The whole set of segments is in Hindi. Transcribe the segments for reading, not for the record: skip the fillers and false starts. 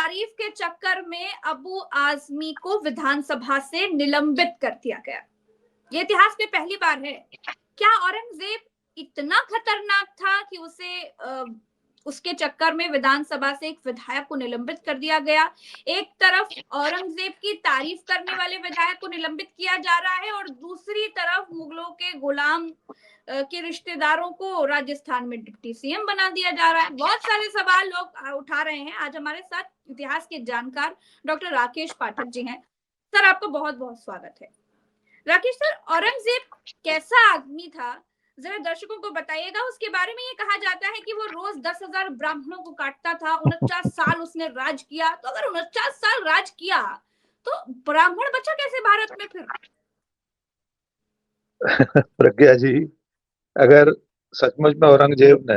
तारीफ के चक्कर में अबू आजमी को विधानसभा से निलंबित कर दिया गया। ये इतिहास में पहली बार है। क्या औरंगजेब इतना खतरनाक था कि उसके चक्कर में विधानसभा से एक विधायक को निलंबित कर दिया गया? एक तरफ औरंगजेब की तारीफ करने वाले विधायक को निलंबित किया जा रहा है और दूसरी तरफ मुगलों के गुलाम के रिश्तेदारों को राजस्थान में डिप्टी सीएम बना दिया जा रहा है। बहुत सारे सवाल लोग उठा रहे हैं। आज हमारे साथ इतिहास के जानकार डॉक्टर राकेश पाठक जी हैं। सर, आपका बहुत बहुत स्वागत है। राकेश सर, औरंगजेब कैसा आदमी था, जरा दर्शकों को बताइएगा। उसके बारे में ये कहा जाता है कि वो रोज 10,000 ब्राह्मणों को काटता था। 49 साल उसने राज किया। तो अगर 49 साल राज किया तो ब्राह्मण बचा कैसे भारत में फिर? प्रज्ञा जी, अगर सचमुच में औरंगजेब ने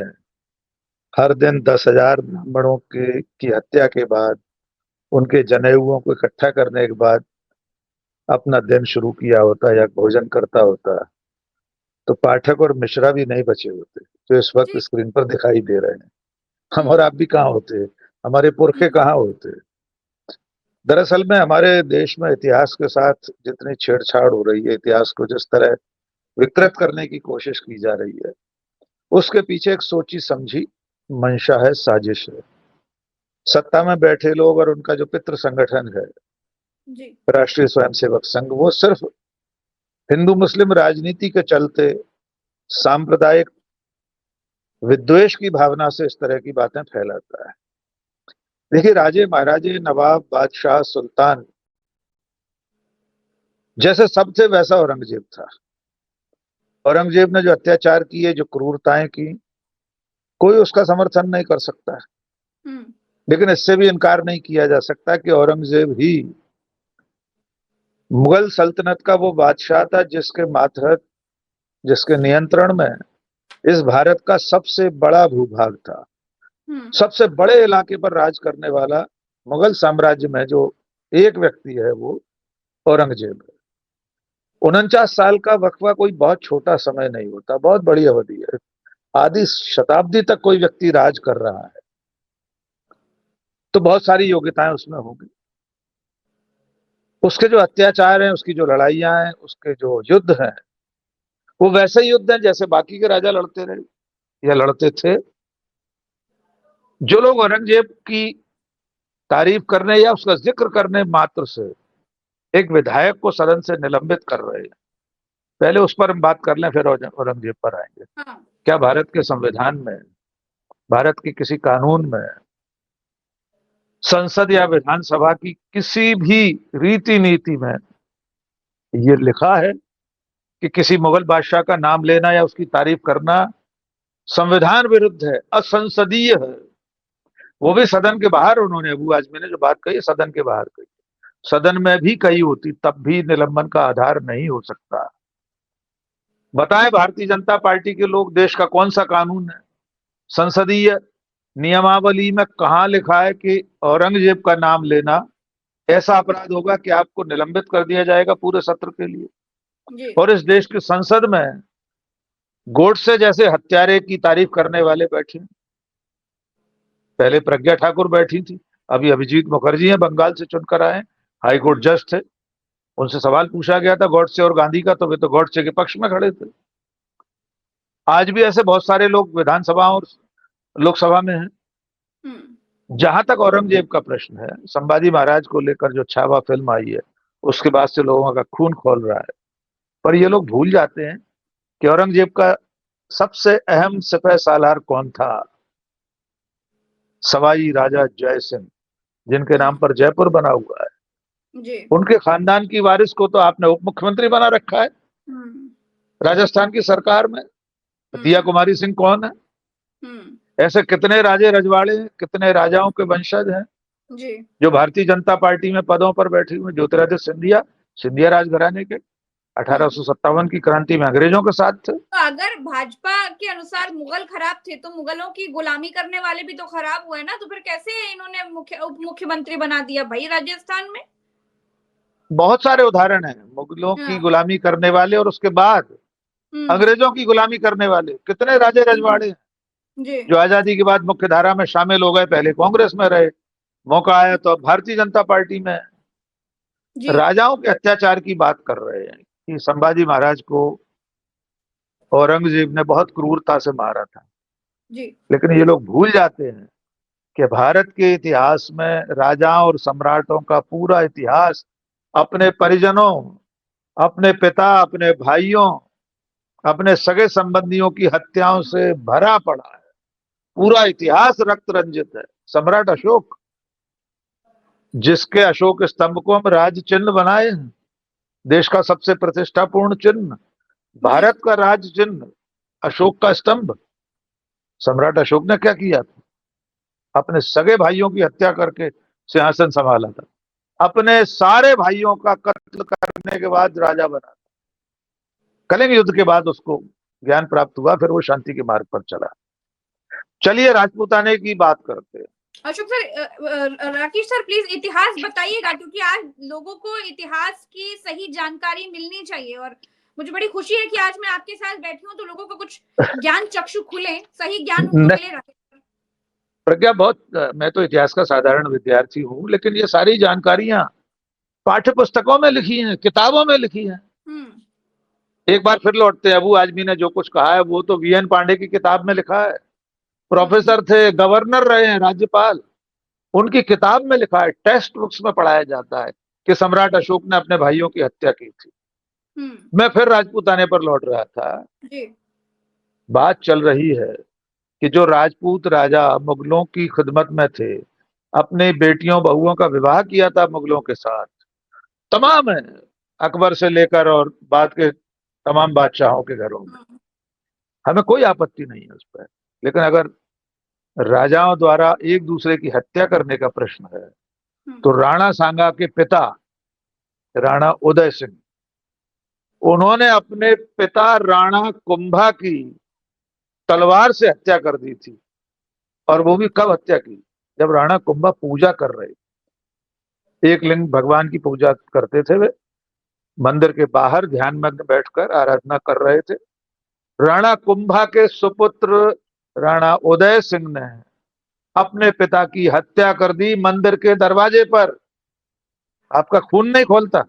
हर दिन 10,000 ब्राह्मणों की हत्या के बाद, उनके जनेऊओं को इकट्ठा करने के बाद अपना दिन शुरू किया होता या भोजन करता होता, तो पाठक और मिश्रा भी नहीं बचे होते जो इस वक्त स्क्रीन पर दिखाई दे रहे हैं। हम और आप भी कहाँ होते, हमारे पुरखे कहाँ होते। दरअसल में हमारे देश में इतिहास के साथ जितनी छेड़छाड़ हो रही है, इतिहास को जिस तरह विकृत करने की कोशिश की जा रही है, उसके पीछे एक सोची समझी मंशा है, साजिश है। सत्ता में बैठे लोग और उनका जो पितृ संगठन है राष्ट्रीय स्वयंसेवक संघ, वो सिर्फ हिंदू मुस्लिम राजनीति के चलते सांप्रदायिक विद्वेष की भावना से इस तरह की बातें फैलाता है। देखिए, राजे महाराजे, नवाब, बादशाह, सुल्तान जैसे सब थे, वैसा औरंगजेब था। औरंगजेब ने जो अत्याचार किए, जो क्रूरताएं की, कोई उसका समर्थन नहीं कर सकता। लेकिन इससे भी इनकार नहीं किया जा सकता कि औरंगजेब ही मुगल सल्तनत का वो बादशाह था जिसके मातहत, जिसके नियंत्रण में इस भारत का सबसे बड़ा भूभाग था। सबसे बड़े इलाके पर राज करने वाला मुगल साम्राज्य में जो एक व्यक्ति है, वो औरंगजेब है। 49 साल का वक्फा कोई बहुत छोटा समय नहीं होता, बहुत बड़ी अवधि है। आधी शताब्दी तक कोई व्यक्ति राज कर रहा है तो बहुत सारी योग्यताएं उसमें होंगी। उसके जो अत्याचार हैं, उसकी जो लड़ाइयां हैं, उसके जो युद्ध हैं, वो वैसे युद्ध हैं जैसे बाकी के राजा लड़ते रहे या लड़ते थे। जो लोग औरंगजेब की तारीफ करने या उसका जिक्र करने मात्र से एक विधायक को सदन से निलंबित कर रहे हैं, पहले उस पर हम बात कर लें, फिर औरंगजेब पर आएंगे। क्या भारत के संविधान में, भारत के किसी कानून में, संसद या विधानसभा की किसी भी रीति नीति में ये लिखा है कि किसी मुगल बादशाह का नाम लेना या उसकी तारीफ करना संविधान विरुद्ध है, असंसदीय है? वो भी सदन के बाहर। उन्होंने, अबू आजमी ने जो बात कही, सदन के बाहर कही। सदन में भी कही होती तब भी निलंबन का आधार नहीं हो सकता। बताएं, भारतीय जनता पार्टी के लोग, देश का कौन सा कानून है, संसदीय नियमावली में कहां लिखा है कि औरंगजेब का नाम लेना ऐसा अपराध होगा कि आपको निलंबित कर दिया जाएगा पूरे सत्र के लिए? और इस देश की संसद में गोडसे जैसे हत्यारे की तारीफ करने वाले बैठे। पहले प्रज्ञा ठाकुर बैठी थी, अभी अभिजीत मुखर्जी हैं, बंगाल से चुनकर आए, हाईकोर्ट जज थे। उनसे सवाल पूछा गया था गॉडसे और गांधी का, तो वे तो गॉडसे के पक्ष में खड़े थे। आज भी ऐसे बहुत सारे लोग विधानसभा और लोकसभा में हैं। जहां तक औरंगजेब का प्रश्न है, संभाजी महाराज को लेकर जो छावा फिल्म आई है, उसके बाद से लोगों का खून खौल रहा है। पर ये लोग भूल जाते हैं कि औरंगजेब का सबसे अहम सिपह सालार कौन था? सवाई राजा जय सिंह, जिनके नाम पर जयपुर बना हुआ है। उनके खानदान की वारिस को तो आपने उप मुख्यमंत्री बना रखा है राजस्थान की सरकार में। दिया कुमारी सिंह कौन है? ऐसे कितने राजे रजवाड़े, कितने राजाओं के वंशज हैं जो भारतीय जनता पार्टी में पदों पर बैठे हुए। ज्योतिरादित्य सिंधिया, सिंधिया राजघराने के 1857 की क्रांति में अंग्रेजों के साथ थे। तो अगर भाजपा के अनुसार मुगल खराब थे तो मुगलों की गुलामी करने वाले भी तो खराब हुए ना, तो फिर कैसे इन्होंने उप मुख्यमंत्री बना दिया भाई राजस्थान में? बहुत सारे उदाहरण हैं मुगलों की गुलामी करने वाले और उसके बाद अंग्रेजों की गुलामी करने वाले। कितने राजे रजवाड़े हैं जो आजादी के बाद मुख्य धारा में शामिल हो गए, पहले कांग्रेस में रहे, मौका आया तो अब भारतीय जनता पार्टी में जी राजाओं के अत्याचार की बात कर रहे हैं कि संभाजी महाराज को औरंगजेब ने बहुत क्रूरता से मारा था। जी लेकिन ये लोग भूल जाते हैं कि भारत के इतिहास में राजाओं और सम्राटों का पूरा इतिहास अपने परिजनों, अपने पिता, अपने भाइयों, अपने सगे संबंधियों की हत्याओं से भरा पड़ा है। पूरा इतिहास रक्त रंजित है। सम्राट अशोक, जिसके अशोक स्तंभ को हम राज चिन्ह बनाए हैं, देश का सबसे प्रतिष्ठापूर्ण चिन्ह, जी भारत का राज चिन्ह, अशोक का स्तंभ। सम्राट अशोक ने क्या किया था? अपने सगे भाइयों की हत्या करके सिंहासन संभाला था। अपने सारे भाइयों का कत्ल करने के बाद राजा बना। कलिंग युद्ध के बाद उसको ज्ञान प्राप्त हुआ, फिर वो शांति के मार्ग पर चला। चलिए राजपूताने की बात करते हैं। Ashok sir, Rakesh sir please इतिहास बताइएगा, क्योंकि आज लोगों को इतिहास की सही जानकारी मिलनी चाहिए और मुझे बड़ी खुशी है कि आज मैं आपके साथ बैठी हूँ तो लोगों को कुछ ज्ञान चक्षु खुले, सही ज्ञान उनको मिले। राकेश प्रज्ञा, मैं तो इतिहास का साधारण विद्यार्थी हूँ, लेकिन ये सारी जानकारियां पाठ्य पुस्तकों में लिखी हैं, किताबों में लिखी हैं। एक बार फिर लौटते हैं, अबू आजमी ने जो कुछ कहा है वो तो वीएन पांडे की किताब में लिखा है। प्रोफेसर थे, गवर्नर रहे हैं, राज्यपाल, उनकी किताब में लिखा है। टेक्स्ट बुक्स में पढ़ाया जाता है कि सम्राट अशोक ने अपने भाइयों की हत्या की थी। मैं फिर राजपूताने पर लौट रहा था। जी बात चल रही है कि जो राजपूत राजा मुगलों की खिदमत में थे, अपने बेटियों बहुओं का विवाह किया था मुगलों के साथ, तमाम है, अकबर से लेकर और बाद के तमाम बादशाहों के घरों में, हमें कोई आपत्ति नहीं है उस पर। लेकिन अगर राजाओं द्वारा एक दूसरे की हत्या करने का प्रश्न है, तो राणा सांगा के पिता राणा उदय सिंह, उन्होंने अपने पिता राणा कुंभा की तलवार से हत्या कर दी थी। और वो भी कब हत्या की? जब राणा कुंभा पूजा कर रहे थे। एक लिंग भगवान की पूजा करते थे वे, मंदिर के बाहर ध्यानमग्न बैठकर आराधना कर रहे थे। राणा कुंभा के सुपुत्र राणा उदय सिंह ने अपने पिता की हत्या कर दी मंदिर के दरवाजे पर। आपका खून नहीं खोलता।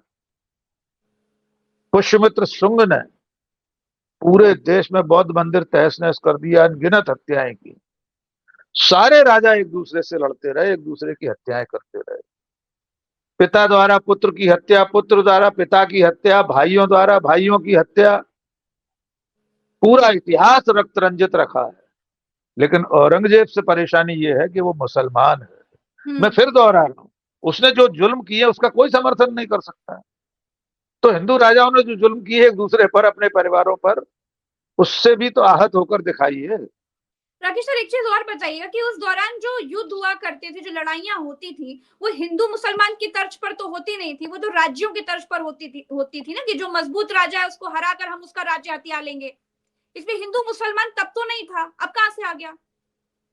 पुष्यमित्र शुंग ने पूरे देश में बौद्ध मंदिर तहस नहस कर दिया, अनगिनत हत्याएं की। सारे राजा एक दूसरे से लड़ते रहे, एक दूसरे की हत्याएं करते रहे। पिता द्वारा पुत्र की हत्या, पुत्र द्वारा पिता की हत्या, भाइयों द्वारा भाइयों की हत्या। पूरा इतिहास रक्त रंजित रखा है। लेकिन औरंगजेब से परेशानी यह है कि वो मुसलमान है। मैं फिर दोहरा रहा हूं, उसने जो जुल्म किए उसका कोई समर्थन नहीं कर सकता। तो हिंदू राजाओं ने जो जुल्म किए एक दूसरे पर, अपने परिवारों पर, उससे भी तो आहत होकर दिखाइए। राकेश सर, एक चीज और बताइएगा कि उस दौरान जो युद्ध हुआ करते थे, जो लड़ाइयां होती थी, वो हिंदू मुसलमान की तर्ज पर तो होती नहीं थी, वो तो राज्यों की तर्ज पर होती थी ना, कि जो मजबूत राजा है उसको हराकर हम उसका राज्य हथिया लेंगे। इसमें हिंदू मुसलमान तब तो नहीं था, अब कहां से आ गया?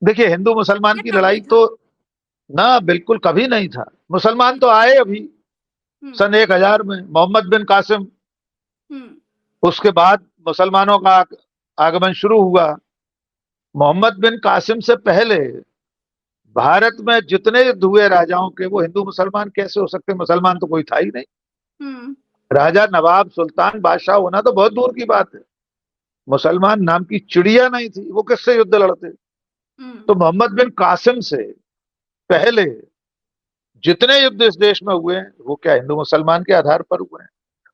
देखिए, हिंदू मुसलमान की लड़ाई था? तो ना, बिल्कुल कभी नहीं था। मुसलमान तो आए अभी सन 1000 में, मोहम्मद बिन कासिम, उसके बाद मुसलमानों का आगमन शुरू हुआ। मोहम्मद बिन कासिम से पहले भारत में जितने युद्ध हुए राजाओं के, वो हिंदू मुसलमान कैसे हो सकते? मुसलमान तो कोई था ही नहीं। राजा, नवाब, सुल्तान, बादशाह होना तो बहुत दूर की बात है। मुसलमान नाम की चिड़िया नहीं थी, वो किससे युद्ध लड़ते? तो मोहम्मद बिन कासिम से पहले जितने युद्ध इस देश में हुए हैं, वो क्या हिंदू मुसलमान के आधार पर हुए हैं?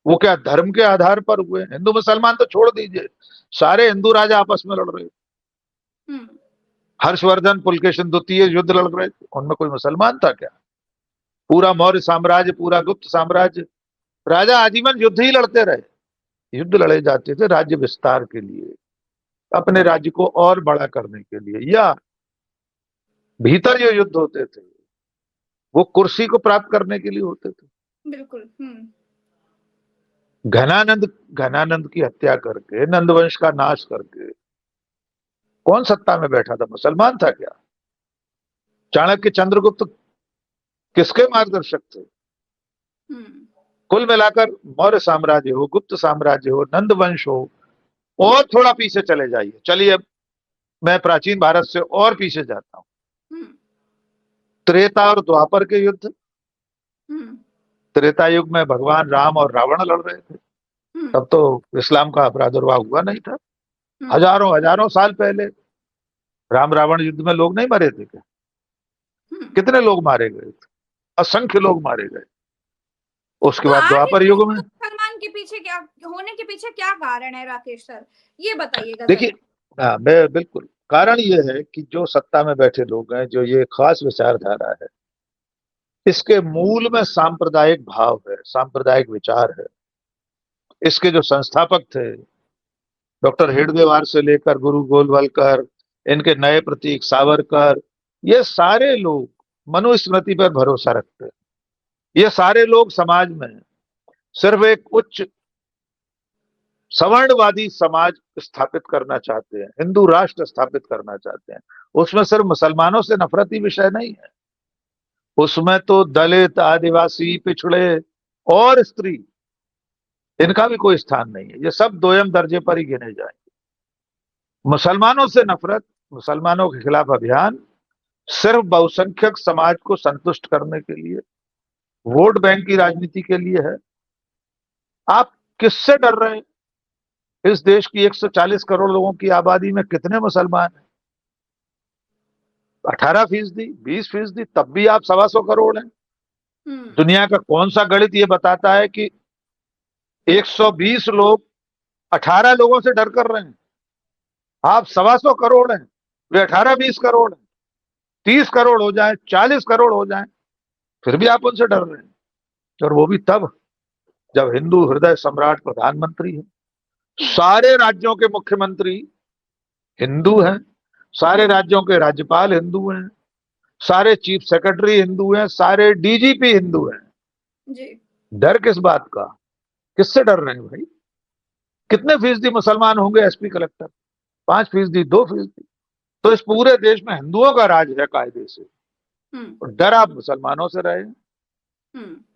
वो क्या धर्म के आधार पर हुए हैं? हिंदू मुसलमान तो छोड़ दीजिए, सारे हिंदू राजा आपस में लड़ रहे थे। हर्षवर्धन पुलकेशिन द्वितीय युद्ध लड़ रहे थे, उनमें कोई मुसलमान था क्या? पूरा मौर्य साम्राज्य, पूरा गुप्त साम्राज्य, राजा आजीवन युद्ध ही लड़ते रहे। युद्ध लड़े जाते थे राज्य विस्तार के लिए, अपने राज्य को और बड़ा करने के लिए, या भीतर जो युद्ध होते थे वो कुर्सी को प्राप्त करने के लिए होते थे। बिल्कुल। घनानंद की हत्या करके, नंदवंश का नाश करके कौन सत्ता में बैठा था? मुसलमान था क्या? चाणक्य, चंद्रगुप्त किसके मार्गदर्शक थे? कुल मिलाकर मौर्य साम्राज्य हो, गुप्त साम्राज्य हो, नंदवंश हो, और थोड़ा पीछे चले जाइए, चलिए मैं प्राचीन भारत से और पीछे जाता हूं। त्रेता और द्वापर के युद्ध। हम्म, त्रेता युग में भगवान राम और रावण लड़ रहे थे, हम्म, तब तो इस्लाम का प्रादुर्भाव हुआ नहीं था। हम्म। हजारों हजारों साल पहले राम रावण युद्ध में लोग नहीं मरे थे क्या? कितने लोग मारे गए थे? असंख्य लोग मारे गए। उसके तो बाद आज द्वापर इस युग में, हिंदू मुसलमान के पीछे क्या होने के पीछे क्या कारण है राकेश सर, ये बताइएगा देखिए, जरा। हाँ मैं बिल्कुल, कारण ये है कि जो सत्ता में बैठे लोग हैं, जो ये खास विचारधारा है, इसके मूल में सांप्रदायिक भाव है, सांप्रदायिक विचार है। इसके जो संस्थापक थे, डॉक्टर हेडगेवार से लेकर गुरु गोलवलकर, इनके नए प्रतीक सावरकर, ये सारे लोग मनुस्मृति पर भरोसा रखते हैं। ये सारे लोग समाज में सिर्फ एक उच्च सवर्णवादी समाज स्थापित करना चाहते हैं, हिंदू राष्ट्र स्थापित करना चाहते हैं। उसमें सिर्फ मुसलमानों से नफरती विषय नहीं है, उसमें तो दलित, आदिवासी, पिछड़े और स्त्री, इनका भी कोई स्थान नहीं है। ये सब दोयम दर्जे पर ही गिने जाएंगे। मुसलमानों से नफरत, मुसलमानों के खिलाफ अभियान सिर्फ बहुसंख्यक समाज को संतुष्ट करने के लिए, वोट बैंक की राजनीति के लिए है। आप किससे डर रहे हैं? इस देश की 140 करोड़ लोगों की आबादी में कितने मुसलमान हैं? 18%, 20%, तब भी आप 125 करोड़ हैं। दुनिया का कौन सा गणित ये बताता है कि 120 लोग 18 लोगों से डर कर रहे हैं? आप 125 करोड़ हैं, वे 18-20 करोड़ हैं। 30 करोड़ हो जाए, 40 करोड़ हो जाए, फिर भी आप उनसे डर रहे हैं। और वो भी तब जब हिंदू हृदय सम्राट प्रधानमंत्री है, सारे राज्यों के मुख्यमंत्री हिंदू हैं, सारे राज्यों के राज्यपाल हिंदू हैं, सारे चीफ सेक्रेटरी हिंदू हैं, सारे डीजीपी हिंदू हैं। जी। डर किस बात का? किससे डर रहे हैं भाई? कितने फीसदी मुसलमान होंगे एसपी कलेक्टर? 5%, 2%? तो इस पूरे देश में हिंदुओं का राज है कायदे से, और डर आप मुसलमानों से रहे हैं।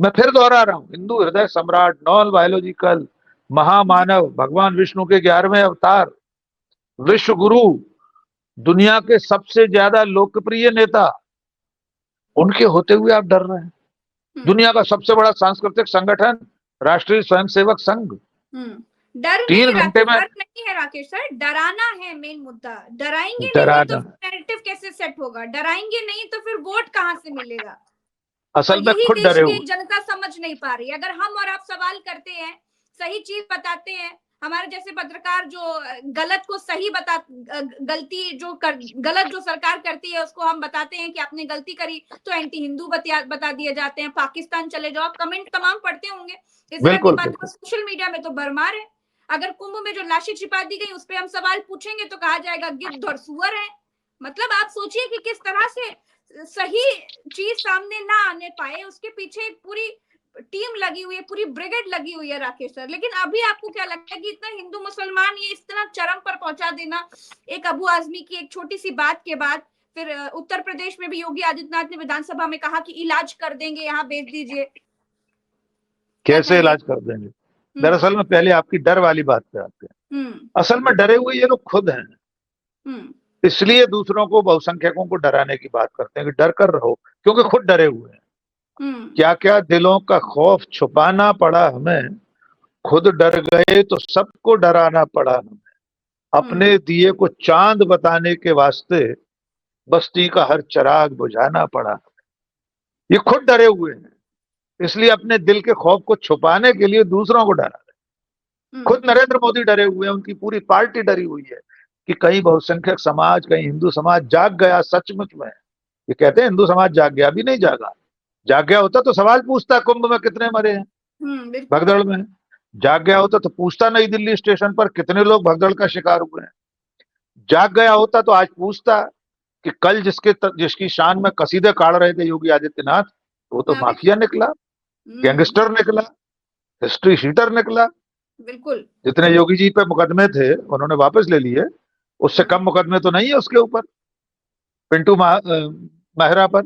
मैं फिर दोहरा रहा हूं, हिंदू हृदय सम्राट, नॉन बायोलॉजिकल महामानव, भगवान विष्णु के 11वें अवतार, विश्व गुरु, दुनिया के सबसे ज्यादा लोकप्रिय नेता, उनके होते हुए आप डर रहे हैं। दुनिया का सबसे बड़ा सांस्कृतिक संगठन राष्ट्रीय स्वयंसेवक संघ, डर 3 नहीं घंटे में डर नहीं है राकेश सर, डराना है मेन मुद्दा। डराएंगे नहीं तो डराना। नैरेटिव कैसे सेट होगा? डराएंगे नहीं तो फिर वोट कहां से मिलेगा? असल और में यही खुद देश डरे की हुए। जनता समझ नहीं पा रही। अगर हम और आप सवाल करते हैं, सही चीज बताते हैं, हमारे जैसे पत्रकार जो गलत को सही बता, गलती जो गलत जो सरकार करती है उसको हम बताते हैं कि आपने गलती करी, तो एंटी हिंदू बता दिए जाते हैं। पाकिस्तान चले जाओ, कमेंट तमाम पढ़ते होंगे इस तरह की बात। सोशल मीडिया में तो भरमार है। अगर कुंभ में जो लाशें छिपा दी गई उस पर हम सवाल पूछेंगे तो कहा जाएगा गिद्ध और सुअर है। मतलब आप सोचिए कि किस तरह से सही चीज सामने ना आने पाए, उसके पीछे एक पूरी टीम लगी हुई है, पूरी ब्रिगेड लगी हुई है राकेश सर। लेकिन अभी आपको क्या लगता है कि इतना हिंदू मुसलमान ये इतना चरम पर पहुंचा देना, एक अबू आजमी की एक छोटी सी बात के बाद, फिर उत्तर प्रदेश में भी योगी आदित्यनाथ ने विधानसभा में कहा कि इलाज कर देंगे, यहाँ भेज दीजिए। कैसे इलाज कर देंगे? दरअसल में पहले आपकी डर वाली बात पे आते हैं। असल में डरे हुए ये लोग खुद हैं, इसलिए दूसरों को, बहुसंख्यकों को डराने की बात करते हैं कि डर कर रहो, क्योंकि खुद डरे हुए हैं। क्या क्या दिलों का खौफ छुपाना पड़ा हमें, खुद डर गए तो सबको डराना पड़ा हमें। अपने दिए को चांद बताने के वास्ते बस्ती का हर चिराग बुझाना पड़ा। ये खुद डरे हुए हैं, इसलिए अपने दिल के खौफ को छुपाने के लिए दूसरों को डरा रहे। खुद नरेंद्र मोदी डरे हुए हैं, उनकी पूरी पार्टी डरी हुई है कि कहीं बहुसंख्यक समाज, कहीं हिंदू समाज जाग गया सचमुच में। ये कहते हैं हिंदू समाज जाग गया, अभी नहीं जागा। जाग गया होता तो सवाल पूछता कुंभ में कितने मरे हैं भगदड़ में। जाग गया होता तो पूछता नई दिल्ली स्टेशन पर कितने लोग भगदड़ का शिकार हुए हैं। जाग गया होता तो आज पूछता कि कल जिसकी शान में कसीदे काढ़ रहे थे योगी आदित्यनाथ, वो तो माफिया निकला, गैंगस्टर निकला, हिस्ट्री शीटर निकला। बिल्कुल। जितने योगी जी पे मुकदमे थे उन्होंने वापस ले लिए, उससे कम मुकदमे तो नहीं है उसके ऊपर, पिंटू मेहरा पर।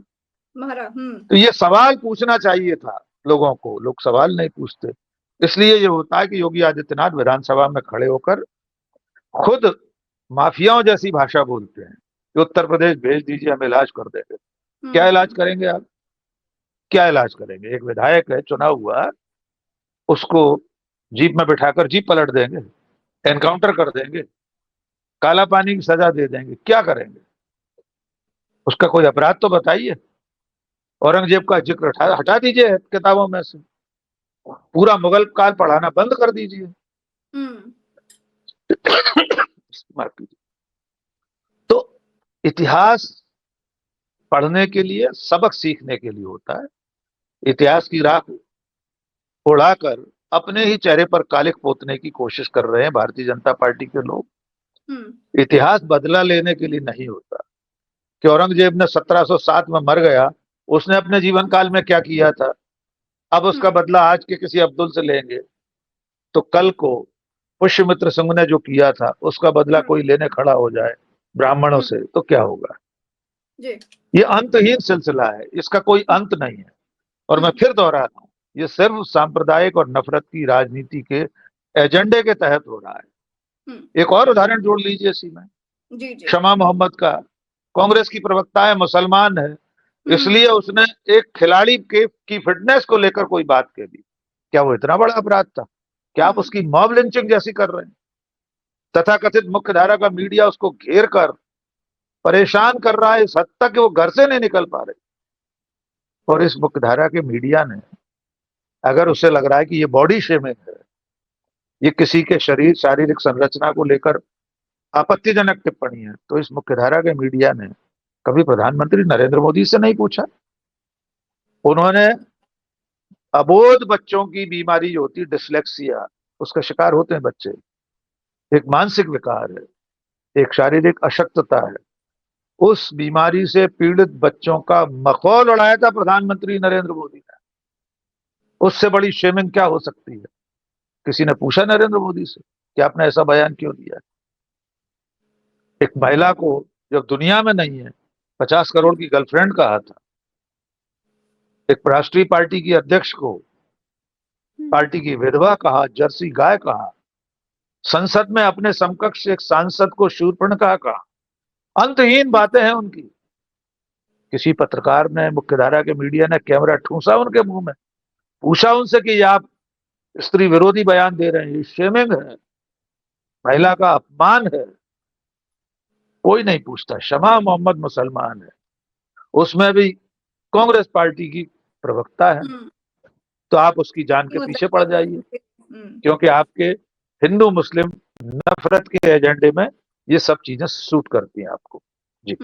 तो ये सवाल पूछना चाहिए था लोगों को, लोग सवाल नहीं पूछते। इसलिए ये होता है कि योगी आदित्यनाथ विधानसभा में खड़े होकर खुद माफियाओं जैसी भाषा बोलते हैं कि उत्तर प्रदेश भेज दीजिए, हम इलाज कर देंगे। क्या इलाज करेंगे आप? क्या इलाज करेंगे? एक विधायक है चुना हुआ, उसको जीप में बिठाकर जीप पलट देंगे, एनकाउंटर कर देंगे, काला पानी की सजा दे देंगे, क्या करेंगे? उसका कोई अपराध तो बताइए। औरंगजेब का जिक्र हटा दीजिए किताबों में से, पूरा मुगल काल पढ़ाना बंद कर दीजिए। माफ कीजिए। तो इतिहास पढ़ने के लिए, सबक सीखने के लिए होता है। इतिहास की राख उड़ाकर अपने ही चेहरे पर कालिख पोतने की कोशिश कर रहे हैं भारतीय जनता पार्टी के लोग। इतिहास बदला लेने के लिए नहीं होता कि औरंगजेब ने 1707 में मर गया, उसने अपने जीवन काल में क्या किया था, अब उसका बदला आज के किसी अब्दुल से लेंगे तो कल को पुष्यमित्र सिंह ने जो किया था उसका बदला कोई लेने खड़ा हो जाए ब्राह्मणों से, तो क्या होगा? ये अंतहीन सिलसिला है, इसका कोई अंत नहीं है। और मैं फिर दोहरा रहा हूं, ये सिर्फ सांप्रदायिक और नफरत की राजनीति के एजेंडे के तहत हो रहा है। एक और उदाहरण जोड़ लीजिए इसी में, शमा मोहम्मद का, कांग्रेस की प्रवक्ता है, मुसलमान है, इसलिए उसने एक खिलाड़ी की फिटनेस को लेकर कोई बात कह दी, क्या वो इतना बड़ा अपराध था? क्या आप उसकी मॉब लिंचिंग जैसी कर रहे हैं? तथाकथित मुख्य धारा का मीडिया उसको घेर कर परेशान कर रहा है इस हद तक कि वो घर से नहीं निकल पा रहे। और इस मुख्य धारा के मीडिया ने, अगर उसे लग रहा है कि ये बॉडी शेमिंग है, ये किसी के शरीर शारीरिक संरचना को लेकर आपत्तिजनक टिप्पणी है, तो इस मुख्य धारा के मीडिया ने कभी प्रधानमंत्री नरेंद्र मोदी से नहीं पूछा। उन्होंने अबोध बच्चों की बीमारी जो होती है डिसलेक्सिया, उसका शिकार होते हैं बच्चे, एक मानसिक विकार है, एक शारीरिक अशक्तता है, उस बीमारी से पीड़ित बच्चों का मखौल उड़ाया था प्रधानमंत्री नरेंद्र मोदी ने। उससे बड़ी शेमिंग क्या हो सकती है? किसी ने पूछा नरेंद्र मोदी से कि आपने ऐसा बयान क्यों दिया? एक महिला को जब दुनिया में नहीं है 50 करोड़ की गर्लफ्रेंड कहा था, एक राष्ट्रीय पार्टी की अध्यक्ष को पार्टी की विधवा कहा, जर्सी गाय कहा, संसद में अपने समकक्ष एक सांसद को शूर्पणखा कहा। अंतहीन बातें हैं उनकी। किसी पत्रकार ने, मुख्यधारा के मीडिया ने कैमरा ठूंसा उनके मुंह में, पूछा उनसे कि आप स्त्री विरोधी बयान दे रहे हैं, ये शेमिंग है, महिला का अपमान है? कोई नहीं पूछता। शमा मोहम्मद मुसलमान है, उसमें भी कांग्रेस पार्टी की प्रवक्ता है, तो आप उसकी जान के पीछे पड़ जाइए, क्योंकि आपके हिंदू मुस्लिम नफरत के एजेंडे में ये सब चीजें सूट करती हैं आपको। जी।